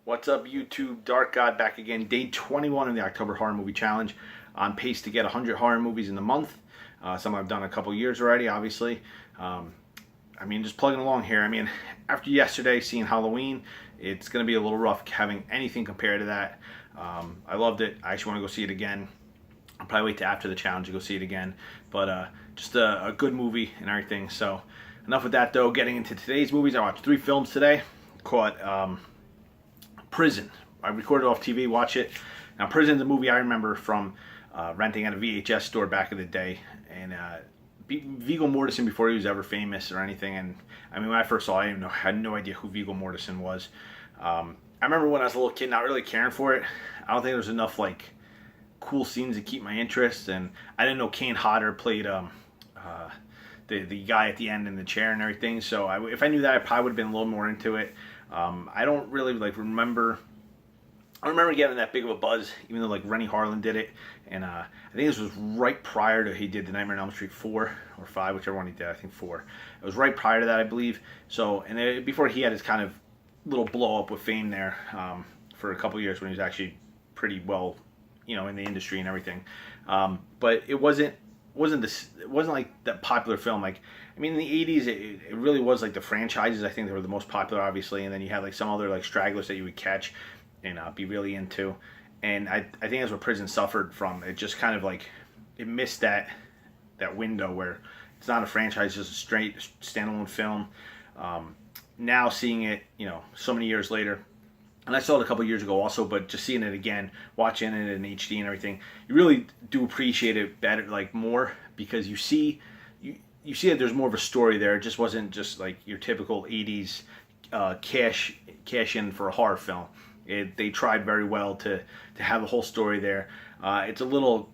What's up, YouTube? Dark God back again. Day 21 of the October Horror Movie Challenge. On pace to get 100 horror movies in the month. Some I've done a couple years already, obviously. Just plugging along here. After yesterday seeing Halloween, it's going to be a little rough having anything compared to that. I loved it. I actually want to go see it again. I'll probably wait to after the challenge to go see it again. But just a good movie and everything. So enough with that, though. Getting into today's movies, I watched 3 films today. Caught Prison. I recorded off TV, watch it. Now, Prison's a movie I remember from renting at a VHS store back in the day. And Viggo Mortensen, before he was ever famous or anything. And when I first saw it, I had no idea who Viggo Mortensen was. I remember when I was a little kid not really caring for it. I don't think there was enough cool scenes to keep my interest. And I didn't know Kane Hodder played the guy at the end in the chair and everything. So if I knew that, I probably would have been a little more into it. I don't really remember. I don't remember getting that big of a buzz, even though Rennie Harlan did it, and I think this was right prior to he did the Nightmare on Elm Street 4 or 5, whichever one he did. I think 4. It was right prior to that, I believe. So, before he had his kind of little blow up with fame there for a couple years when he was actually pretty well, in the industry and everything. But it wasn't like that popular film. In the 80s, it really was the franchises. I think they were the most popular, obviously, and then you had some other stragglers that you would catch and be really into. And I think that's what Prison suffered from. It just kind of it missed that window where it's not a franchise, just a straight standalone film. Now seeing it, so many years later, and I saw it a couple years ago also, but just seeing it again, watching it in HD and everything, you really do appreciate it better, more, because you see that there's more of a story there. It just wasn't just your typical 80s cash in for a horror film. They tried very well to have a whole story there. It's a little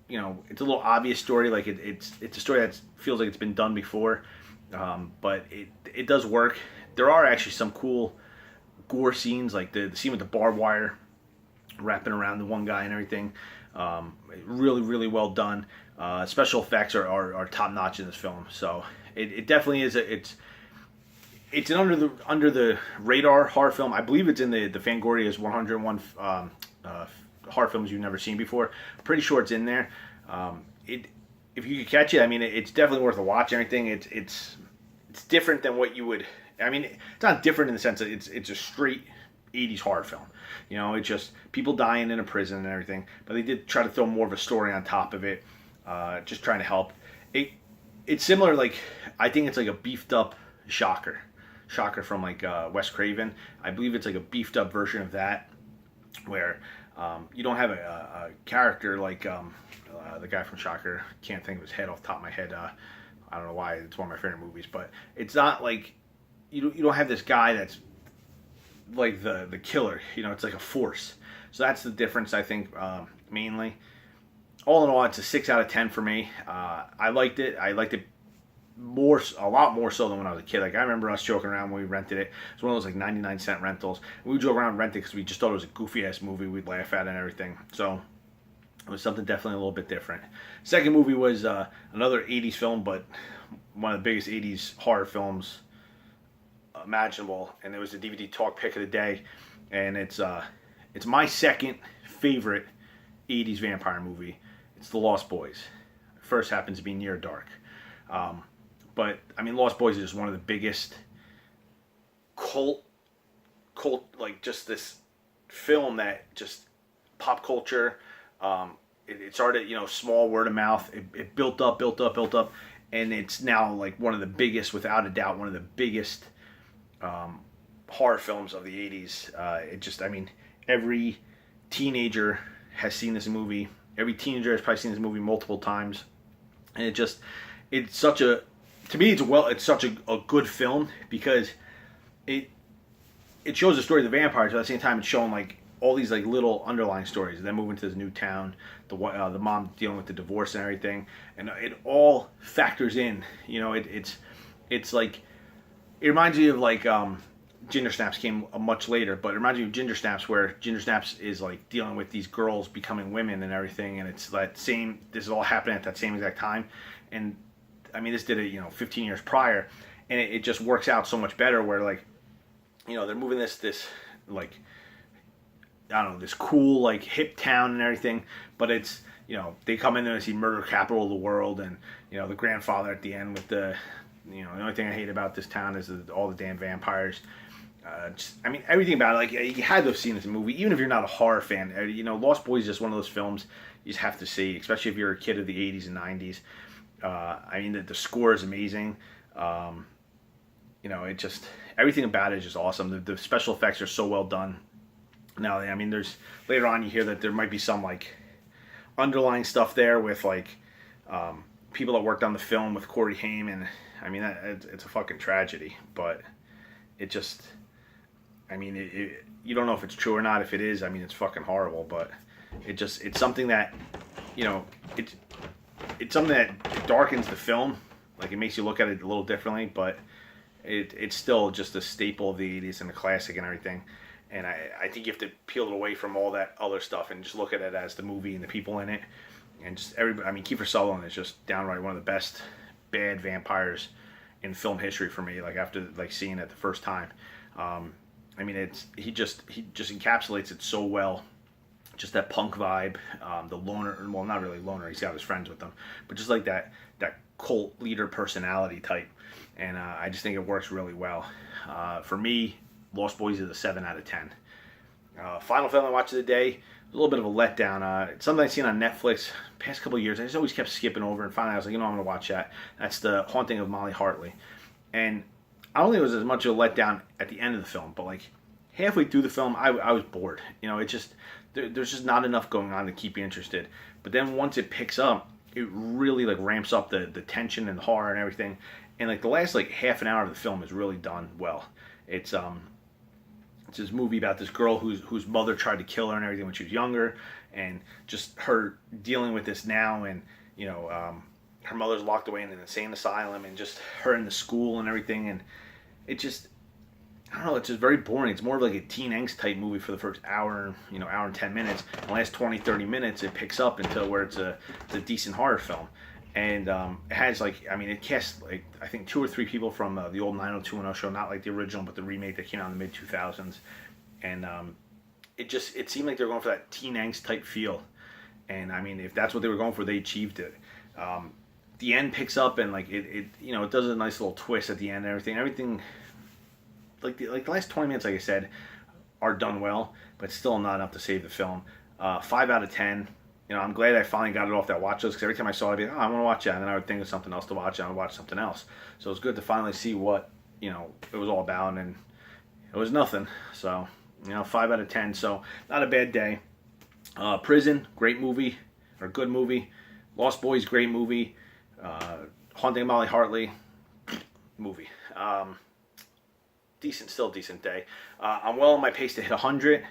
obvious story. It's a story that feels like it's been done before, but it does work. There are actually some cool gore scenes, like the scene with the barbed wire wrapping around the one guy and everything. Really, really well done. Special effects are top notch in this film. So it definitely is. It's an under the radar horror film. I believe it's in the Fangoria's 101 horror films you've never seen before. I'm pretty sure it's in there. If you could catch it, it's definitely worth a watch. And everything. It's different than what you would. It's not different in the sense that it's a straight 80s horror film. It's just people dying in a prison and everything. But they did try to throw more of a story on top of it, just trying to help. It's similar. I think it's a beefed up Shocker from Wes Craven. I believe it's a beefed up version of that, where you don't have a character the guy from Shocker. Can't think of his head off the top of my head. I don't know why. It's one of my favorite movies, but it's not you don't have this guy that's the killer. It's a force. So that's the difference, I think, mainly. All in all, it's a 6 out of 10 for me. I liked it. I liked it a lot more so than when I was a kid. I remember us joking around when we rented it. It was one of those 99-cent rentals. We would joke around and rent it because we just thought it was a goofy ass movie. We'd laugh at it and everything. So it was something definitely a little bit different. Second movie was another 80s film, but one of the biggest 80s horror films imaginable, and it was the DVD Talk Pick of the Day, and it's my second favorite 80s vampire movie. It's The Lost Boys. First happens to be Near Dark. But Lost Boys is just one of the biggest cult, just this film that just pop culture. It started, small, word of mouth. It built up, and it's now one of the biggest, without a doubt, one of the biggest horror films of the 80s. Every teenager has seen this movie. Every teenager has probably seen this movie multiple times, and it's such a, to me, it's such a good film because it shows the story of the vampires, but at the same time it's showing all these little underlying stories. Then moving to this new town, the mom dealing with the divorce and everything, and it all factors in. It reminds me of Ginger Snaps came much later, but it reminds me of Ginger Snaps, where Ginger Snaps is dealing with these girls becoming women and everything, and it's this is all happening at that same exact time. And this did it 15 years prior, and it just works out so much better where they're moving this I don't know, this cool like hip town and everything, but it's, you know, they come in there and see murder capital of the world, and you know the grandfather at the end with the, you know, the only thing I hate about this town is all the damn vampires. I mean, everything about it, like you had to have seen this movie, even if you're not a horror fan. You know, Lost Boys is just one of those films you just have to see, especially if you're a kid of the '80s and '90s. I mean, the score is amazing. You know, it just, everything about it is just awesome. The special effects are so well done. Now, I mean, there's later on you hear that there might be some like underlying stuff there with like people that worked on the film with Corey Haim, and I mean, it's a fucking tragedy, but it just, I mean, you don't know if it's true or not. If it is, I mean, it's fucking horrible, but it's something that, you know, it's something that darkens the film. Like, it makes you look at it a little differently, but it's still just a staple of the 80s and a classic and everything. And I think you have to peel it away from all that other stuff and just look at it as the movie and the people in it. And just everybody, I mean, Kiefer Sutherland is just downright one of the best bad vampires in film history for me, like after like seeing it the first time. I mean, he just encapsulates it so well. Just that punk vibe, the loner, well, not really loner, he's got his friends with him, but just like that cult leader personality type. And I just think it works really well. For me, Lost Boys is a 7 out of 10. Final film I watched of the day, a little bit of a letdown. It's something I've seen on Netflix past couple of years. I just always kept skipping over, and finally I was like, you know, I'm going to watch that. That's The Haunting of Molly Hartley. And I don't think it was as much of a letdown at the end of the film, but like halfway through the film, I was bored. You know, it just, there's just not enough going on to keep you interested. But then once it picks up, it really like ramps up the tension and horror and everything. And like the last like half an hour of the film is really done well. It's this movie about this girl whose mother tried to kill her and everything when she was younger, and just her dealing with this now, and you know, her mother's locked away in an insane asylum, and just her in the school and everything, and it just, I don't know, it's just very boring. It's more of like a teen angst type movie for the first hour, you know, hour and 10 minutes. The last 20-30 minutes it picks up until where it's a decent horror film. And it has like, I mean, it casts like, I think 2 or 3 people from the old 90210 show, not like the original, but the remake that came out in the mid 2000s. And it seemed like they were going for that teen angst type feel. And I mean, if that's what they were going for, they achieved it. The end picks up, and like it you know, it does a nice little twist at the end and everything. Like the last 20 minutes, like I said, are done well, but still not enough to save the film. 5 out of 10. You know, I'm glad I finally got it off that watch list, because every time I saw it, I'd be like, oh, I want to watch that, and then I would think of something else to watch, and I would watch something else. So it's good to finally see what, you know, it was all about, and it was nothing. So, you know, 5 out of 10. So not a bad day. Prison, great movie, or good movie. Lost Boys, great movie. Haunting of Molly Hartley, movie. Still decent day. I'm well on my pace to hit 100.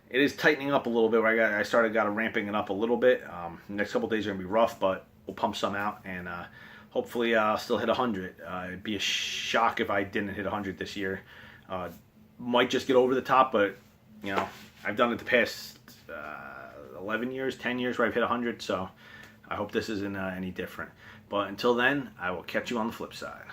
It is tightening up a little bit. Where I started ramping it up a little bit. The next couple days are gonna be rough, but we'll pump some out, and hopefully I'll still hit 100. It'd be a shock if I didn't hit 100 this year. Might just get over the top, but you know, I've done it the past 11 years, 10 years where I've hit 100. So I hope this isn't any different. But until then, I will catch you on the flip side.